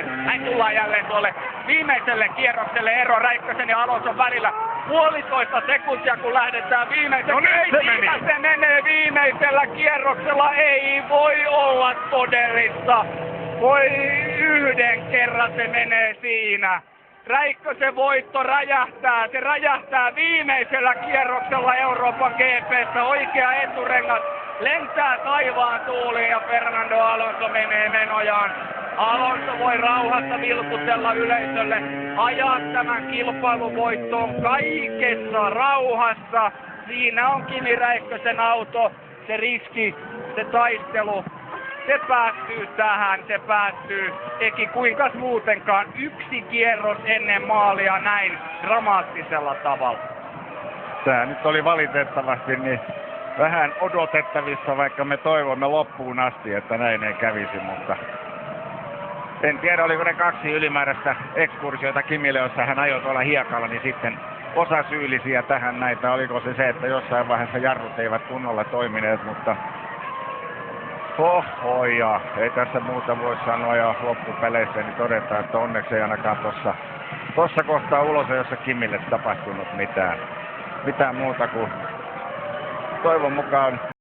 Näin tullaan jälleen tuolle viimeiselle kierrokselle ero Räikkösen ja Alonson välillä. 1,5 sekuntia kun lähdetään viimeiselle. No nyt se meni! Se menee viimeisellä kierroksella. Ei voi olla todellista. Voi yhden kerran se menee siinä. Räikkösen voitto räjähtää. Se räjähtää viimeisellä kierroksella Euroopan GP:ssä. Oikea eturengas lentää taivaan tuuliin ja Fernando Alonso menee menojaan. Alonso voi rauhassa vilkutella yleisölle, ajaa tämän kilpailun voittoon kaikessa rauhassa. Siinä on Kimi Räikkösen auto, se riski, se taistelu. Se päättyy tähän, se päättyy. Eikä kuinka muutenkaan yksi kierros ennen maalia näin dramaattisella tavalla. Tää nyt oli valitettavasti niin vähän odotettavissa, vaikka me toivomme loppuun asti, että näin ei kävisi, mutta en tiedä, oliko ne 2 ylimääräistä ekskursioita Kimille, jossa hän ajoi tuolla hiekalla, niin sitten osasyyllisiä tähän näitä. Oliko se, että jossain vaiheessa jarrut eivät kunnolla toimineet, mutta ja ei tässä muuta voi sanoa ja loppupeleissä niin todetaan, että onneksi ei ainakaan tossa kohtaa ulos, jossa Kimille tapahtunut mitään muuta kuin toivon mukaan